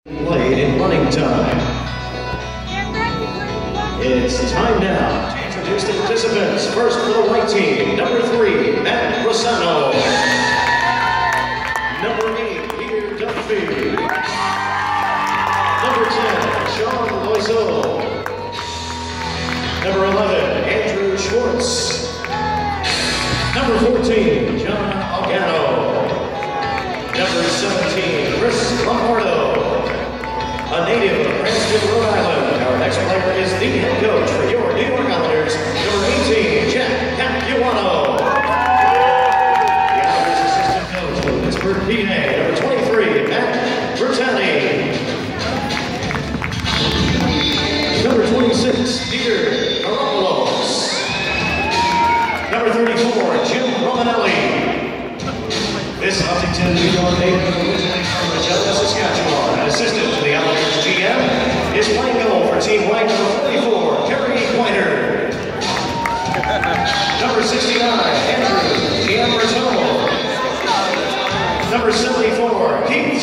Played in running time. It's time now to introduce the participants. First for the white team, number 3, Matt Rossano. Number 8, Peter Duffy. Number 10, Sean Loiseau. Number 11, Andrew Schwartz. Number 14, John Algano. Number 17, Chris Lombardo. A native of Cranston, Rhode Island. Our next player is the head coach for your New York Islanders, number 18, Jack Capuano. The Islanders assistant coach for Pittsburgh PA, number 23, Matt Bertani. Number 26, Peter Karopoulos. Number 34, Jim Romanelli. This Huntington, New York native originally from Regina, Saskatchewan, and assistant to the Islanders GM, is playing goal for Team White, number 44, Kerry Whiter. Number 69, Andrew Giamberto. Number 74, Keith